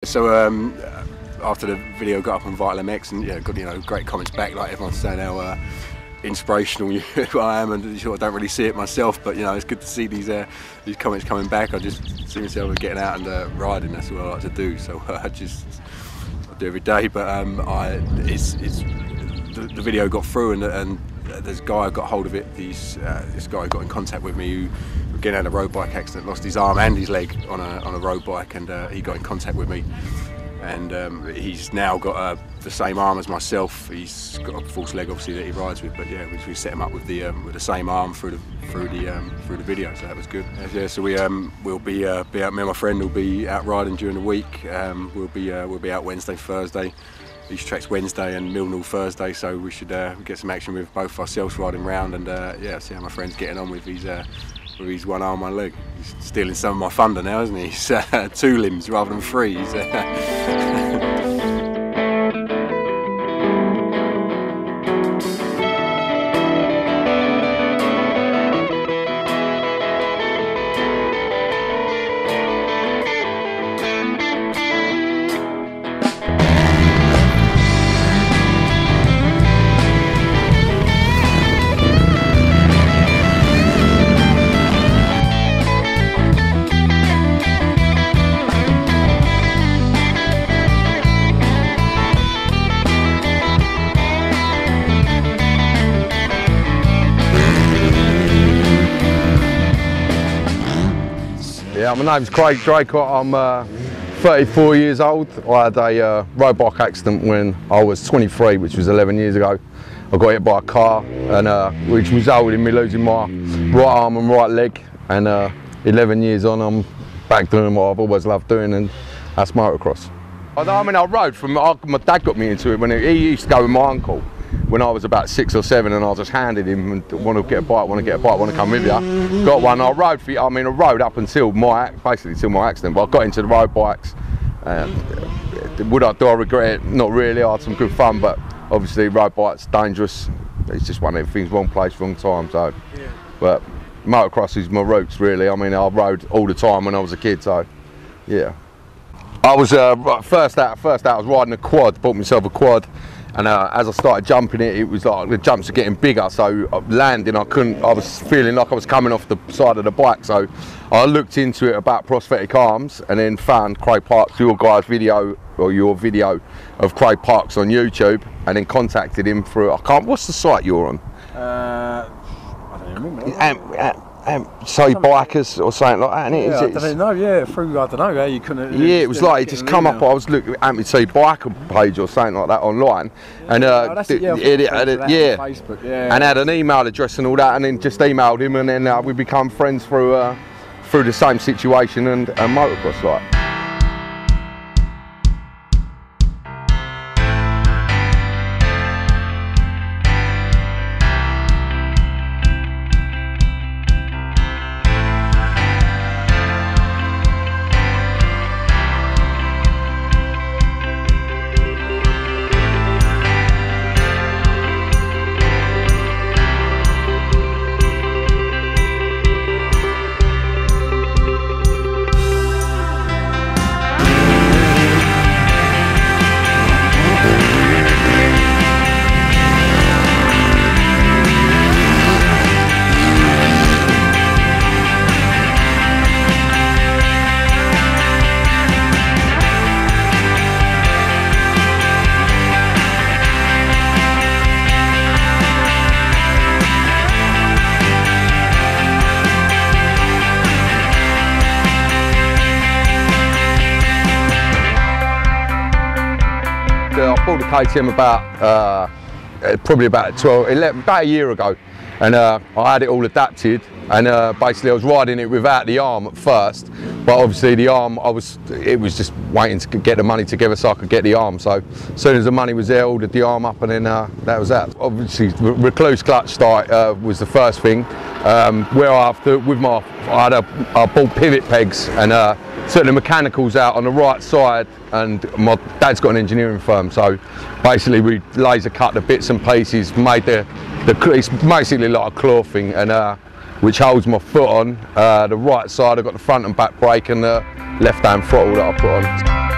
So after the video got up on Vital MX, and yeah, got great comments back, like everyone's saying how inspirational I am, and sure I don't really see it myself, but it's good to see these comments coming back. I just see myself getting out and riding. That's what I like to do. So I do every day. But the video got through, and this guy got hold of it. This guy got in contact with me who again had a road bike accident, lost his arm and his leg on a road bike, and he got in contact with me. And he's now got the same arm as myself. He's got a false leg, obviously, that he rides with. But yeah, we set him up with the same arm through the video, so that was good. Yeah, so we'll be out. Me and my friend will be out riding during the week. We'll be out Wednesday, Thursday. Each track's Wednesday and Millnall Thursday, so we should get some action with both ourselves riding round, and yeah, see how my friend's getting on with his one arm, one leg. He's stealing some of my thunder now, isn't he? He's 2 limbs rather than 3. Yeah, my name's Craig Draycott. I'm 34 years old. I had a road bike accident when I was 23, which was 11 years ago. I got hit by a car, and which resulted in me losing my right arm and right leg. And 11 years on, I'm back doing what I've always loved doing, and that's motocross. I mean, I rode from, my dad got me into it when he used to go with my uncle when I was about 6 or 7, and I just handed him, and want to get a bike, want to come with you. Got one. I rode for, I rode up until basically till my accident, but I got into the road bikes. Do I regret it? Not really. I had some good fun, but obviously road bikes dangerous. It's just one of them things, wrong place, wrong time. So, yeah. But motocross is my roots, really. I mean, I rode all the time when I was a kid, so yeah. I was first out I was riding a quad, bought myself a quad, and as I started jumping it was like the jumps are getting bigger, so landing I was feeling like I was coming off the side of the bike, so I looked into it about prosthetic arms, and then found Craig Parks, your video of Craig Parks on YouTube, and then contacted him through, what's the site you're on? I don't even remember. So bikers or something like that, yeah, I don't know, yeah, through, I don't know how you couldn't. Yeah, it was like it just come up. I was looking at the biker page or something like that online, and Facebook, yeah, and had an email address and all that, and then just emailed him, and then we become friends through the same situation and motocross like. I bought the KTM probably about a year ago, and I had it all adapted, and basically I was riding it without the arm at first, but obviously the arm, it was just waiting to get the money together so I could get the arm. So as soon as the money was there, I ordered the arm up, and then that was that. Obviously recluse clutch start was the first thing, whereafter I bought pivot pegs, and took the mechanicals out on the right side, and my dad's got an engineering firm, so basically we laser cut the bits and pieces, made it's basically like a claw thing, and which holds my foot on. The right side I've got the front and back brake, and the left hand throttle that I put on.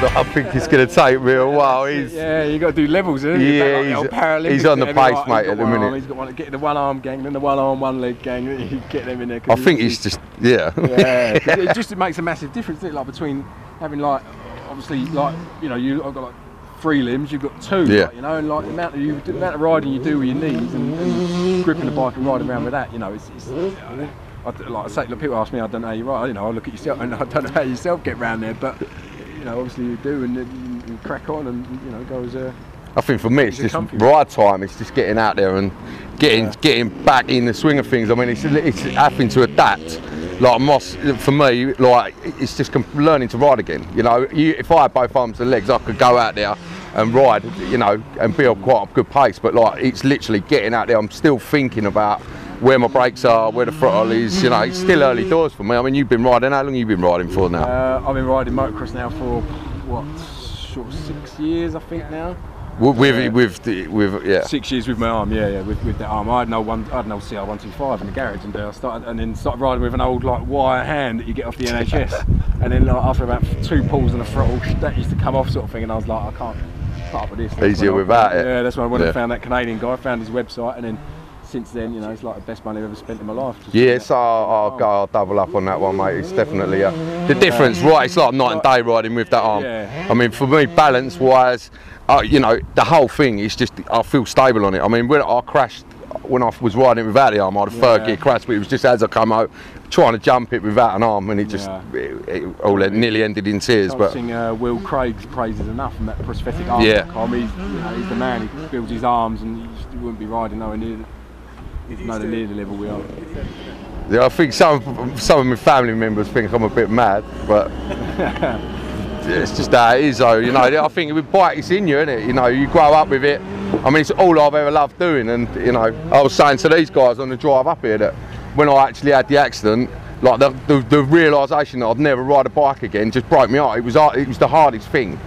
I think it's going to take me a while. Yeah, you got to do levels, isn't it? Yeah, he's on the pace, mate, at the minute. He's got one, getting the one arm gang, then the one arm, one leg gang. You get them in there. I think he's just, yeah. It makes a massive difference, isn't it? Like between having like, obviously, like, you know, I've got like 3 limbs, you've got 2, yeah. Like, you know, and like the amount of riding you do with your knees and gripping the bike and riding around with that, you know, it's like I say, look, people ask me, I don't know how you ride, you know, I look at yourself and I don't know how yourself get around there, but you know, obviously you do, and you crack on and, you know, go as a... I think for me it's just ride time, it's just getting out there and getting back in the swing of things. I mean, it's having to adapt. Like Moss, for me, like it's just learning to ride again. You know, if I had both arms and legs, I could go out there and ride, you know, and be on quite a good pace. But like, it's literally getting out there. I'm still thinking about where my brakes are, where the throttle is. You know, it's still early doors for me. I mean, you've been riding. How long have you been riding for now? I've been riding motocross now for what, sort of 6 years, I think now. With 6 years with my arm, with the arm. I had no CR125 in the garage, and I started riding with an old like wire hand that you get off the NHS, and then like, after about 2 pulls on the throttle, that used to come off, sort of thing, and I was like, I can't put up with this. Easier without it. Yeah, that's when I went and found that Canadian guy, found his website, and then since then, you know, it's like the best money I've ever spent in my life. Yes, I'll double up on that one, mate. It's definitely the difference, right? It's like night and day riding with that arm. Yeah. I mean, for me, balance-wise, you know, the whole thing is just, I feel stable on it. I mean, when I crashed, when I was riding without the arm, I had a third gear crash, but it was just as I come out, trying to jump it without an arm, and it just it nearly ended in tears. I but sing Will Craig's praises enough from that prosthetic arm. He's the man. He builds his arms, and he wouldn't be riding nowhere near the level we are. Yeah, I think some of my family members think I'm a bit mad, but it's just how it is, though. You know, I think with bike, it's in you, isn't it? You know, you grow up with it. I mean, it's all I've ever loved doing, and you know, I was saying to these guys on the drive up here that when I actually had the accident, like the realisation that I'd never ride a bike again just broke me heart. It was the hardest thing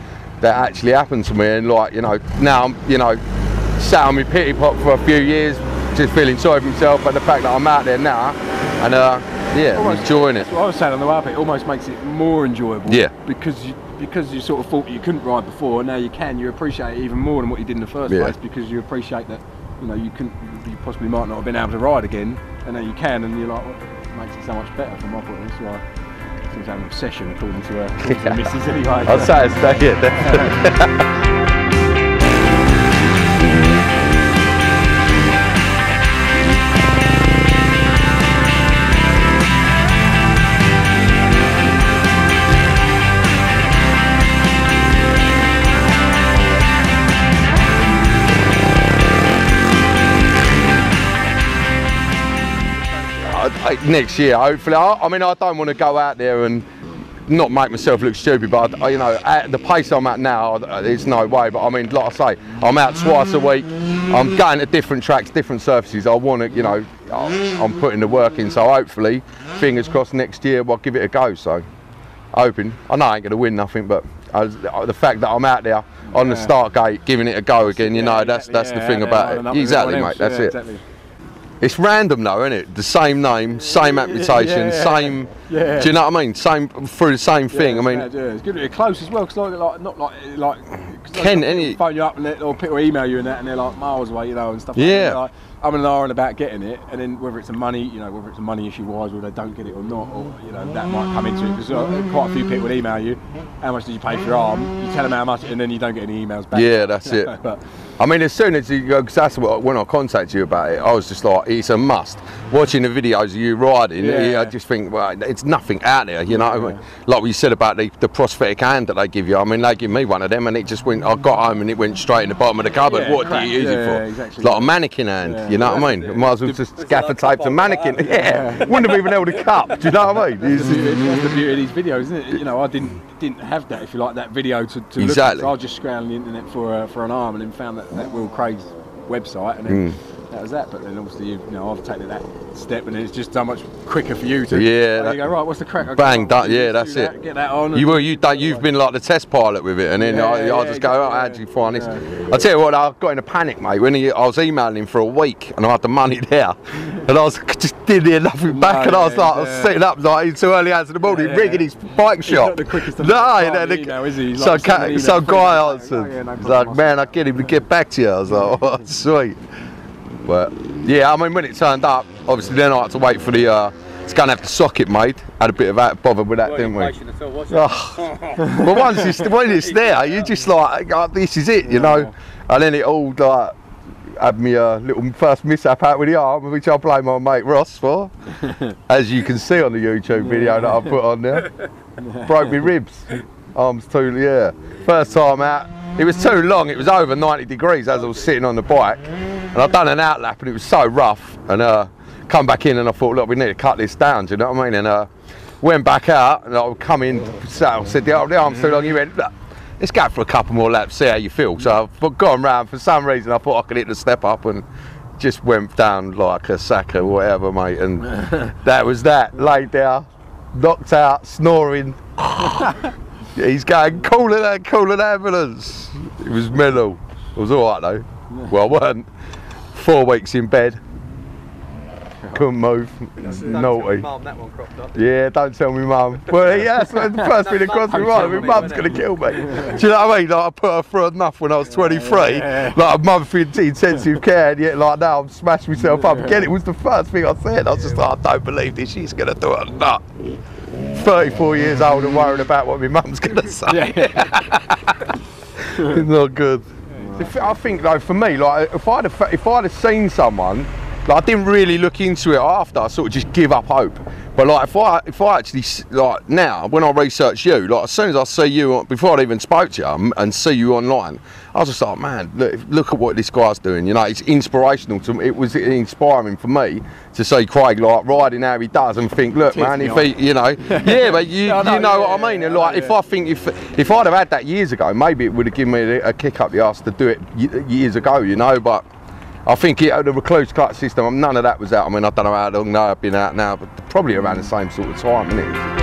that actually happened to me, and like, you know, now I'm, you know, sat on my pity pot for a few years, just feeling sorry for myself, but the fact that I'm out there now, and I'm enjoying it. That's what I was saying on the way up, it almost makes it more enjoyable. Yeah. Because you sort of thought you couldn't ride before, now you can. You appreciate it even more than what you did in the first place, because you appreciate that, you know, you possibly might not have been able to ride again, and now you can, and you're like, well, it makes it so much better from my point of view. So I seem to have an obsession according to the missus anyway. I'd say it's definitely. Next year, hopefully. I mean, I don't want to go out there and not make myself look stupid, but you know, at the pace I'm at now, there's no way. But I mean, like I say, I'm out twice a week. I'm going to different tracks, different surfaces. I want to, you know, I'm putting the work in. So hopefully, fingers crossed, next year we'll give it a go. So hoping. I know I ain't going to win nothing, but the fact that I'm out there on the start gate, giving it a go again, you know, that's the thing about it. Exactly, mate. That's it. Exactly. It's random though, isn't it? The same name, same amputation, same. Do you know what I mean? Same through the same thing. I mean, it's good to be close as well, because like Ken, any phone you up and or people email you and that, and they're like miles away, you know, and stuff. Yeah. Like, I'm an hour and about getting it, and then whether it's a money issue wise, or they don't get it or not, or you know, that might come into it, because quite a few people would email you, how much did you pay for your arm? You tell them how much, and then you don't get any emails back. Yeah, that's it. But I mean, as soon as you go, because that's what, when I contacted you about it, I was just like, it's a must. Watching the videos of you riding, I just think, well, it's nothing out there, you know. I mean, like what you said about the prosthetic hand that they give you. I mean, they give me one of them, and it just went. I got home and it went straight in the bottom of the cupboard. What do you use it for? Exactly. Like a mannequin hand, you know what I mean? Might as well just gaffer tape to mannequin. Wouldn't have even held a cup. Do you know what I mean? That's the beauty of these videos, isn't it? You know, I didn't have that, if you like, that video to look at. So I was just scrambling the internet for an arm, and then found that Will Craig's website, and then that was that. But then obviously, you know, I've taken that step, and it's just so much quicker for you to. Yeah. You go, right, what's the crack? Bang, done. Yeah, that's it. Get that on. You've been like the test pilot with it, and then I just go, oh, how do you find this? I tell you what, I got in a panic, mate. When I was emailing him for a week, and I had the money there, and I was just didn't hear nothing back, and I was like, I was sitting up like into early hours in the morning, ringing his bike shop. Not the quickest So guy answered. He's like, man, I get him to get back to you. I was like, oh, sweet. But yeah, I mean, when it turned up, obviously then I had to wait for the to go and have the socket made. Had a bit of that bother with that, didn't we? Well, when it's there, you're just like, oh, this is it, you know. And then it all like had me a little first mishap out with the arm, which I blame my mate Ross for, as you can see on the YouTube video that I put on there. Broke me ribs, arms too, yeah. First time out, it was too long. It was over 90 degrees as I was sitting on the bike, and I'd done an outlap and it was so rough. And come back in and I thought, look, we need to cut this down. Do you know what I mean? And went back out and I come in. I said, the arm's too long. He went, look, let's go for a couple more laps, see how you feel. So I've gone round. For some reason, I thought I could hit the step up and just went down like a sack or whatever, mate. And that was that. Laid there, knocked out, snoring. He's going, call an ambulance. It was mental. It was all right though. Well, I weren't. 4 weeks in bed. Couldn't move. Naughty. Mum, that one cropped up. Yeah, don't tell me mum. Well, yeah, that's the first thing that crossed my mind. My mum's going to kill me. Do you know what I mean? Like, I put her through enough when I was 23, like a month into intensive care, and yet like now I'm smashing myself up again. It was the first thing I said. I was just like, I don't believe this. She's going to do a nut. 34 years old and worried about what my mum's going to say. It's not good. I think though, for me, like if I'd have seen someone, like I didn't really look into it after, I sort of just give up hope. But like if I actually, like now, when I research you, like as soon as I see you, before I even spoke to you and see you online, I was just like, man, look at what this guy's doing. You know, it's inspirational to me. It was inspiring for me to see Craig like riding how he does and think, look, man, if he, you know, yeah, but you know what I mean. And like, if I think if I'd have had that years ago, maybe it would have given me a kick up the arse to do it years ago, you know. But I think the recluse clutch system, none of that was out. I mean, I don't know how long I've been out now, but probably around the same sort of time, isn't it?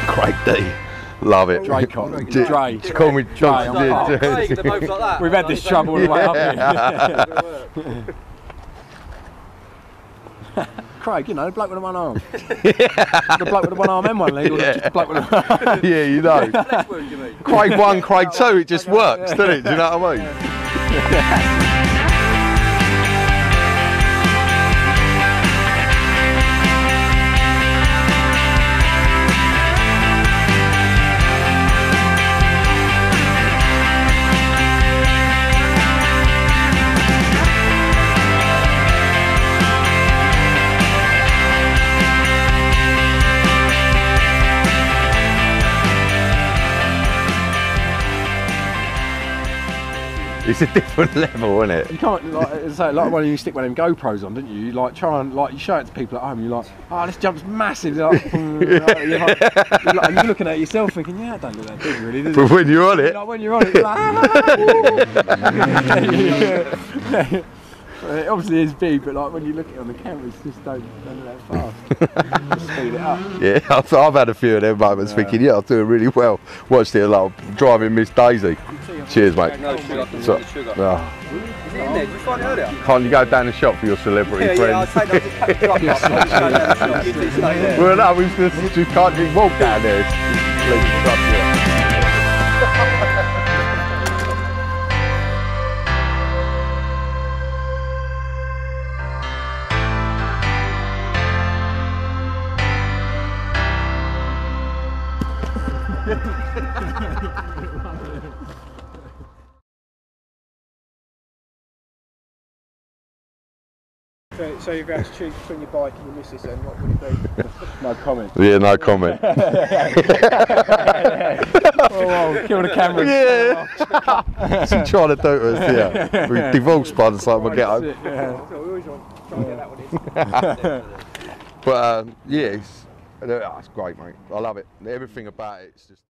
Craig D. Love it. Draycott. Dray. Call me Dray. Craig, they're both like that. We've had this trouble all the way up here. Craig, you know, the bloke with the one arm. The bloke with the one arm and one leg, or just the bloke with the Yeah, you know. Craig 1, Craig 2, it just works, doesn't it? Do you know what I mean? It's a different level, isn't it? You can't, like, it's like when you stick one of them GoPros on, didn't you? You like try and like you show it to people at home. You're like, oh, this jump's massive. Like, and you're looking at it yourself, thinking, yeah, I don't do that big, really. Does but when you're on it, like, when you're on it, you're like, it obviously is big, but like when you look at it on the camera, it's just don't do that fast. Just speed it up. Yeah, I've had a few of them moments thinking, yeah, I'm doing really well. Watched it a lot, driving Miss Daisy. Cheers, mate. No sugar. So, No sugar. oh. Did you find it earlier? Can't you go down the shop for your celebrity friends? Yeah, I'll take that. Just pack the truck up. You two stay there. Well, no, we just can't just walk down there. Leave the truck here. So you're going to choose between your bike and your missus then, what would it be? No comment. Yeah, no comment. Oh, kill the camera. Yeah. What's he trying to do to us here? We're divorced by the time we get home. So we always want to try and get that one in. But yeah, it's great, mate. I love it. Everything about it's just.